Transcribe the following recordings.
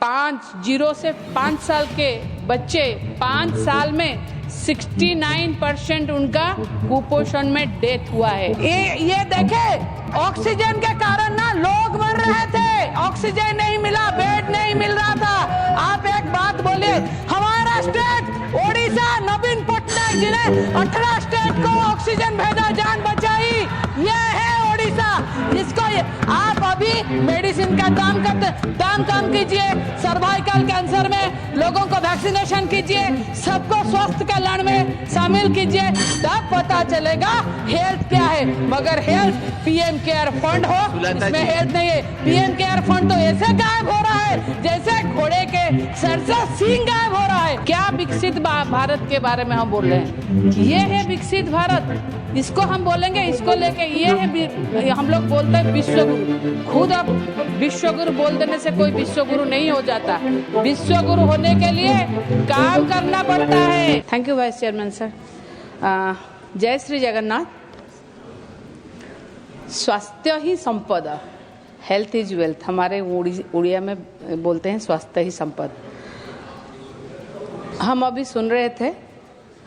0 से 5 साल के बच्चे 5 साल में 69% उनका कुपोषण में डेथ हुआ है। ये देखे, ऑक्सीजन के कारण ना लोग मर रहे थे, ऑक्सीजन नहीं मिला, बेड नहीं मिल रहा था। आप एक बात बोलिए, हमारा स्टेट ओडिशा, नवीन पटनायक जी ने 18 स्टेट को ऑक्सीजन भेजा, जान बचाई। ये है ओडिशा, जिसको आप अभी मेडिसिन का काम कीजिए, सर्वाइकल कैंसर में लोगों को वैक्सीनेशन कीजिए, सबको स्वास्थ्य कल्याण में शामिल कीजिए, तब पता चलेगा हेल्थ क्या है। मगर हेल्थ पीएम केयर फंड हो, इसमें हेल्थ नहीं है। पीएम केयर फंड तो ऐसे गायब हो रहा है जैसे घोड़े के सर से सींग गायब हो रहा है। क्या विकसित भारत के बारे में हम बोल रहे हैं? ये है विकसित भारत, इसको हम बोलेंगे, इसको लेके ये है, हम लोग बोलते हैं विश्व गुरु। खुद अब विश्व गुरु बोल देने से कोई विश्व गुरु नहीं हो जाता। विश्व गुरु होने के लिए काम करना पड़ता है। Thank you vice chairman sir. जय श्री जगन्नाथ। स्वास्थ्य ही संपदा, हेल्थ इज वेल्थ, हमारे उड़िया में बोलते हैं स्वास्थ्य ही संपद। हम अभी सुन रहे थे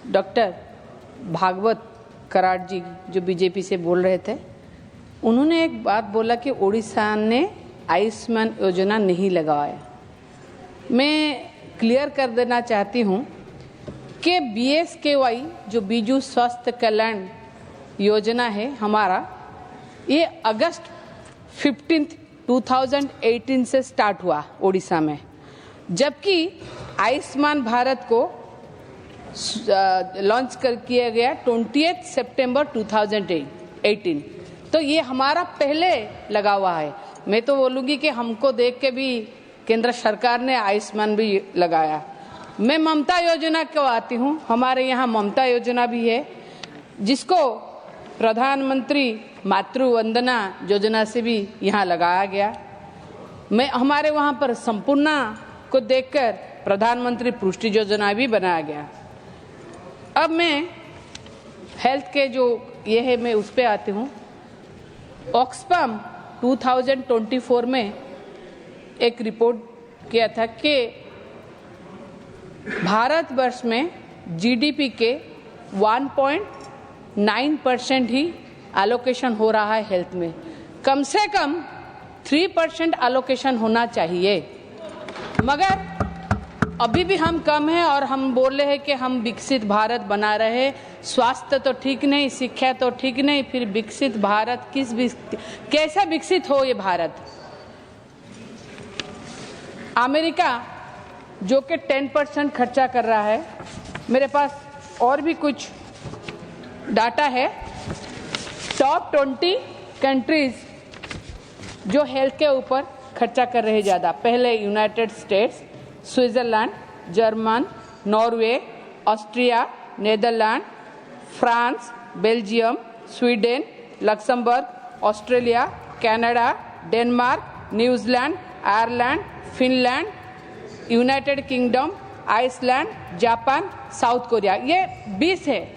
डॉक्टर भागवत कराड़ जी जो बीजेपी से बोल रहे थे, उन्होंने एक बात बोला कि उड़ीसा ने आयुष्मान योजना नहीं लगाया। मैं क्लियर कर देना चाहती हूँ कि BSKY जो बीजू स्वास्थ्य कल्याण योजना है हमारा, ये अगस्त 15, 2018 से स्टार्ट हुआ उड़ीसा में, जबकि आयुष्मान भारत को लॉन्च किया गया 20 सितंबर 2018। तो ये हमारा पहले लगा हुआ है। मैं तो बोलूँगी कि हमको देख के भी केंद्र सरकार ने आयुष्मान भी लगाया। मैं ममता योजना को आती हूँ, हमारे यहाँ ममता योजना भी है, जिसको प्रधानमंत्री मातृ वंदना योजना से भी यहाँ लगाया गया। मैं हमारे वहाँ पर संपूर्णा को देखकर प्रधानमंत्री पुष्टि योजना भी बनाया गया। अब मैं हेल्थ के जो ये है मैं उस पर आती हूँ। ऑक्सफैम 2024 में एक रिपोर्ट किया था कि भारतवर्ष में GDP के 1.9% ही एलोकेशन हो रहा है हेल्थ में। कम से कम 3% एलोकेशन होना चाहिए, मगर अभी भी हम कम है और हम बोल रहे हैं कि हम विकसित भारत बना रहे। स्वास्थ्य तो ठीक नहीं, शिक्षा तो ठीक नहीं, फिर विकसित भारत कैसा विकसित हो ये भारत? अमेरिका जो कि 10% खर्चा कर रहा है, मेरे पास और भी कुछ डाटा है। टॉप 20 कंट्रीज जो हेल्थ के ऊपर खर्चा कर रहे ज़्यादा, पहले United States, Switzerland, German, Norway, Austria, Netherland, France, Belgium, Sweden, Luxembourg, Australia, Canada, Denmark, New Zealand, Ireland, Finland, United Kingdom, Iceland, Japan, South Korea. ये 20 है,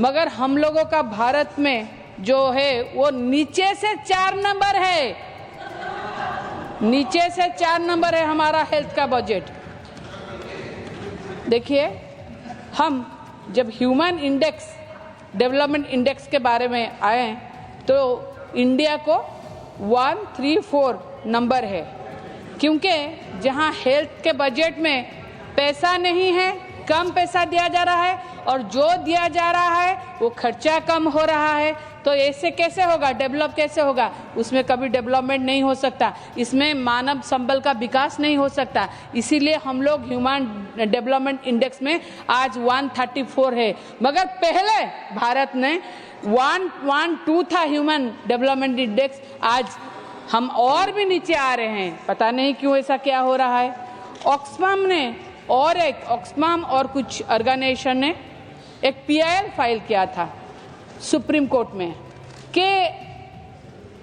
मगर हम लोगों का भारत में जो है वो नीचे से 4 नंबर है, नीचे से 4 नंबर है हमारा हेल्थ का बजट। देखिए, हम जब ह्यूमन इंडेक्स, डेवलपमेंट इंडेक्स के बारे में आए तो इंडिया को 134 नंबर है, क्योंकि जहां हेल्थ के बजट में पैसा नहीं है, कम पैसा दिया जा रहा है, और जो दिया जा रहा है वो खर्चा कम हो रहा है। तो ऐसे कैसे होगा? डेवलप कैसे होगा? उसमें कभी डेवलपमेंट नहीं हो सकता, इसमें मानव संबल का विकास नहीं हो सकता। इसीलिए हम लोग ह्यूमन डेवलपमेंट इंडेक्स में आज 134 है, मगर पहले भारत ने 112 था ह्यूमन डेवलपमेंट इंडेक्स। आज हम और भी नीचे आ रहे हैं, पता नहीं क्यों ऐसा क्या हो रहा है। ऑक्सफैम और कुछ ऑर्गेनाइजेशन ने एक PIL फाइल किया था सुप्रीम कोर्ट में कि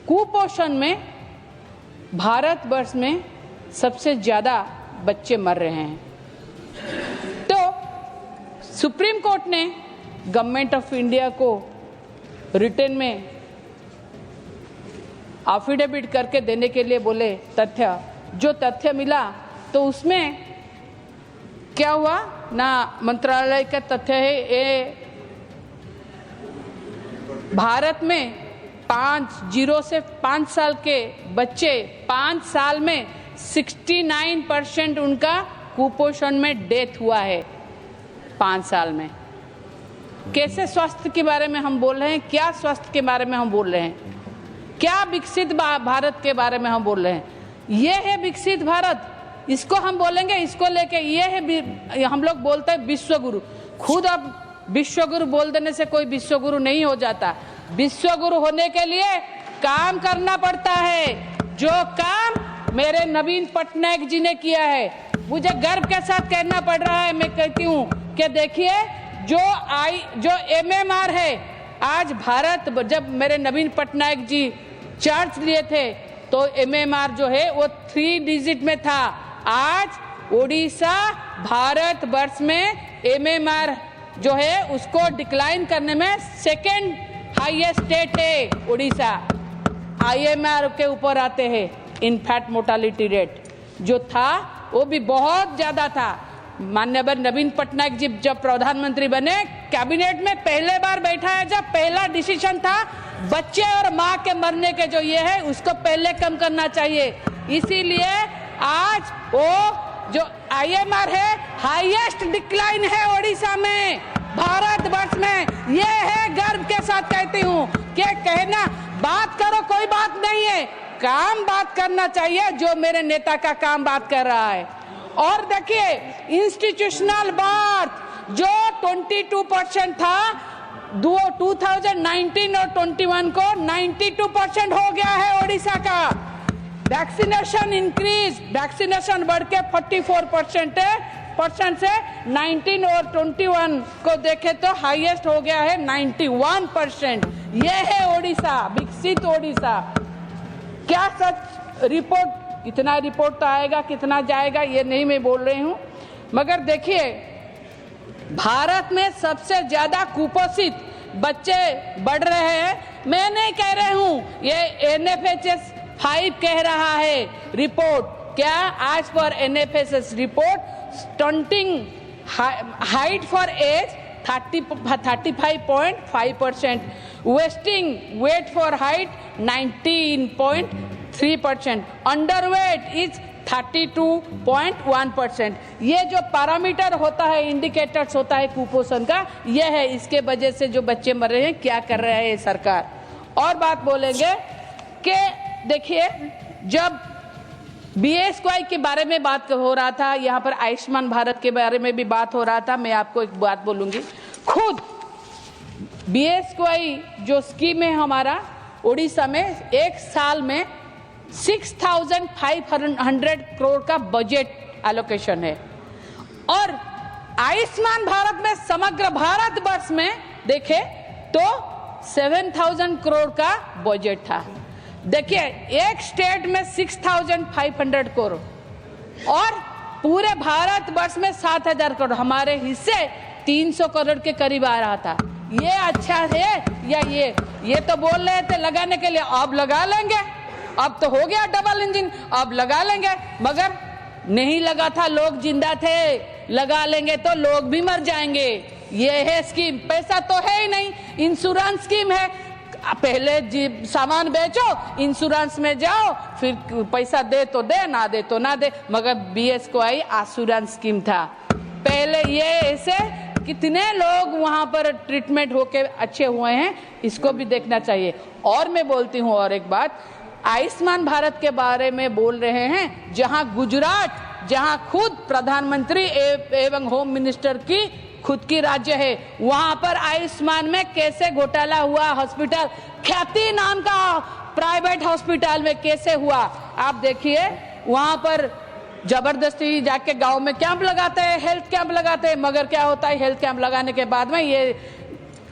कुपोषण में भारतवर्ष में सबसे ज़्यादा बच्चे मर रहे हैं। तो सुप्रीम कोर्ट ने गवर्नमेंट ऑफ इंडिया को रिटर्न में एफिडेविट करके देने के लिए बोले। जो तथ्य मिला तो उसमें क्या हुआ ना, मंत्रालय का तथ्य है ये भारत में 0 से 5 साल के बच्चे 5 साल में 69% उनका कुपोषण में डेथ हुआ है 5 साल में। कैसे स्वास्थ्य के बारे में हम बोल रहे हैं, क्या स्वास्थ्य के बारे में हम बोल रहे हैं, क्या विकसित भारत के बारे में हम बोल रहे हैं। ये है विकसित भारत, इसको हम बोलेंगे, इसको लेके ये है, हम लोग बोलते हैं विश्व गुरु। खुद अब विश्व गुरु बोल देने से कोई विश्व गुरु नहीं हो जाता। विश्व गुरु होने के लिए काम करना पड़ता है, जो काम मेरे नवीन पटनायक जी ने किया है। मुझे गर्व के साथ कहना पड़ रहा है, मैं कहती हूँ कि देखिए जो MMR है, आज भारत, जब मेरे नवीन पटनायक जी चार्ज लिए थे तो MMR जो है वो 3 डिजिट में था। आज ओडिशा भारत वर्ष में MMR जो है उसको डिक्लाइन करने में सेकेंड हाईएस्ट स्टेट है ओडिशा। IMR के ऊपर आते हैं इनफैक्ट मोर्टालिटी रेट जो था वो भी बहुत ज्यादा था। माननीय नवीन पटनायक जी जब प्रधानमंत्री बने, कैबिनेट में पहले बार बैठा है, जब पहला डिसीजन था बच्चे और माँ के मरने के जो ये है उसको पहले कम करना चाहिए। इसीलिए आज वो जो IMR है हाईएस्ट डिक्लाइन है ओडिशा में, भारत वर्ष में। ये है गर्व के साथ कहती हूँ कि कहना बात करो कोई बात नहीं है, काम बात करना चाहिए, जो मेरे नेता का काम बात कर रहा है। और देखिए इंस्टीट्यूशनल बर्थ जो 22% था 2019 और 21 को 92% हो गया है ओडिशा का। वैक्सीनेशन इंक्रीज, वैक्सीनेशन बढ़ के 44% से 19 और 21 को देखे तो हाईएस्ट हो गया है 91%। ये है ओडिशा, विकसित ओडिशा। क्या सच रिपोर्ट, इतना रिपोर्ट तो आएगा, कितना जाएगा ये नहीं मैं बोल रही हूँ, मगर देखिए भारत में सबसे ज्यादा कुपोषित बच्चे बढ़ रहे हैं। मैं नहीं कह रही हूँ, ये NFHS 5 कह रहा है रिपोर्ट। क्या आज पर NFHS report stunting height for age 35.5%, wasting weight for height 19.3%, underweight is 32.1%। ये जो पैरामीटर होता है, इंडिकेटर्स होता है कुपोषण का, ये है। इसके वजह से जो बच्चे मर रहे हैं, क्या कर रहे हैं सरकार। और बात बोलेंगे कि देखिए जब BSY के बारे में बात हो रहा था, यहाँ पर आयुष्मान भारत के बारे में भी बात हो रहा था। मैं आपको एक बात बोलूंगी, खुद BSY जो स्कीम है हमारा ओडिशा में, एक साल में 6,500 करोड़ का बजट एलोकेशन है। और आयुष्मान भारत में समग्र भारत वर्ष में देखे तो 7,000 करोड़ का बजट था। देखिए एक स्टेट में 6,500 करोड़ और पूरे भारत वर्ष में 7,000 करोड़, हमारे हिस्से 300 करोड़ के करीब आ रहा था। ये अच्छा है या ये तो बोल रहे थे लगाने के लिए, अब लगा लेंगे, अब तो हो गया डबल इंजन, अब लगा लेंगे, मगर नहीं लगा था, लोग जिंदा थे, लगा लेंगे तो लोग भी मर जाएंगे। ये है स्कीम, पैसा तो है ही नहीं, इंश्योरेंस स्कीम है, पहले सामान बेचो, इंश्योरेंस में जाओ, फिर पैसा दे तो दे, ना दे तो ना दे। मगर BSY इंश्योरेंस स्कीम था पहले। ये ऐसे कितने लोग वहां पर ट्रीटमेंट होके अच्छे हुए हैं, इसको भी देखना चाहिए। और मैं बोलती हूँ और एक बात, आयुष्मान भारत के बारे में बोल रहे हैं, जहां गुजरात, जहां खुद प्रधानमंत्री एवं होम मिनिस्टर की खुद की राज्य है, वहां पर आयुष्मान में कैसे घोटाला हुआ। हॉस्पिटल ख्याति नाम का प्राइवेट हॉस्पिटल में कैसे हुआ, आप देखिए। वहां पर जबरदस्ती जाके गांव में कैंप लगाते हैं, हेल्थ कैंप लगाते हैं, मगर क्या होता है, हेल्थ कैंप लगाने के बाद में ये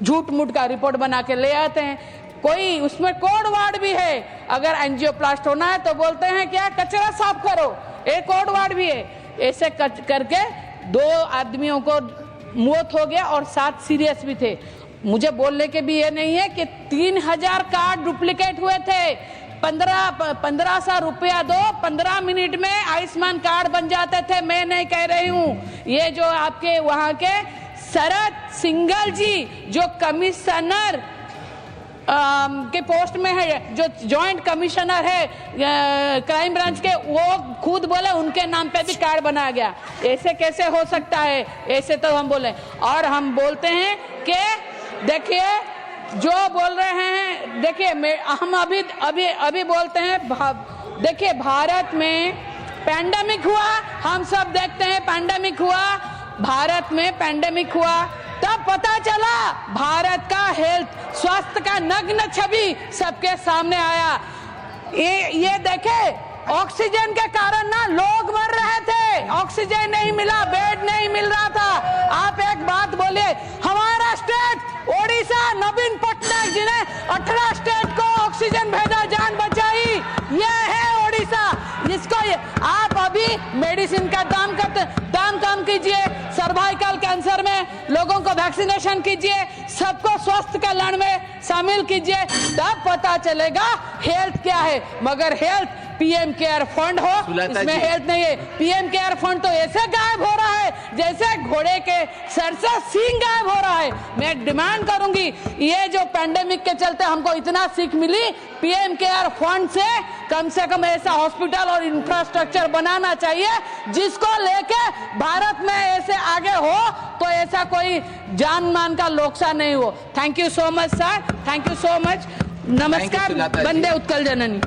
झूठ मूठ का रिपोर्ट बना के ले आते हैं। कोई उसमें कोड वार्ड भी है, अगर एंजियोप्लास्ट होना है तो बोलते हैं क्या, कचरा साफ करो, एक कोड वार्ड भी है। ऐसे करके 2 आदमियों को मौत हो गया और 7 सीरियस भी थे। मुझे बोलने के भी ये नहीं है कि 3,000 कार्ड डुप्लीकेट हुए थे, 1500 रुपया दो, 15 मिनट में आयुष्मान कार्ड बन जाते थे। मैं नहीं कह रही हूँ, ये जो आपके वहां के शरद सिंघल जी जो कमिश्नर के पोस्ट में है, जो जॉइंट कमिश्नर है क्राइम ब्रांच के, वो खुद बोले उनके नाम पे भी कार्ड बनाया गया। ऐसे कैसे हो सकता है? ऐसे तो हम बोले, और हम बोलते हैं कि देखिए जो बोल रहे हैं, देखिए हम अभी बोलते हैं, देखिए भारत में पैंडेमिक हुआ, हम सब देखते हैं पैंडेमिक हुआ, भारत में पैंडेमिक हुआ, तब पता चला भारत का हेल्थ स्वास्थ्य का नग्न छवि सबके सामने आया। ये देखे ऑक्सीजन के कारण ना लोग मर रहे थे, ऑक्सीजन नहीं मिला, बेड नहीं मिल रहा था। आप एक बात बोलिए, हमारा स्टेट ओडिशा, नवीन पटनायक जी ने 18 स्टेट को ऑक्सीजन भेजा, जान बचाई, ये है ओडिशा। इसको आप अभी मेडिसिन का दान काम कीजिए, सर्वाइकल कैंसर में लोगों को वैक्सीनेशन कीजिए, सबको स्वास्थ्य कल्याण में शामिल कीजिए, तब पता चलेगा हेल्थ क्या है। मगर हेल्थ पीएम केयर फंड हो, इसमें हेल्थ नहीं है। पीएम केयर फंड तो ऐसे गायब हो रहा है जैसे घोड़े के सर से सींग गायब हो रहा है। मैं डिमांड करूंगी, ये जो पैंडेमिक के चलते हमको इतना सीख मिली, पीएम केयर फंड से कम ऐसा हॉस्पिटल और इंफ्रास्ट्रक्चर बनाना चाहिए जिसको लेके भारत में ऐसे आगे हो तो ऐसा कोई जान मान का नुकसान नहीं हो। Thank you so much sir, thank you so much. नमस्कार, वंदे उत्कल जननी।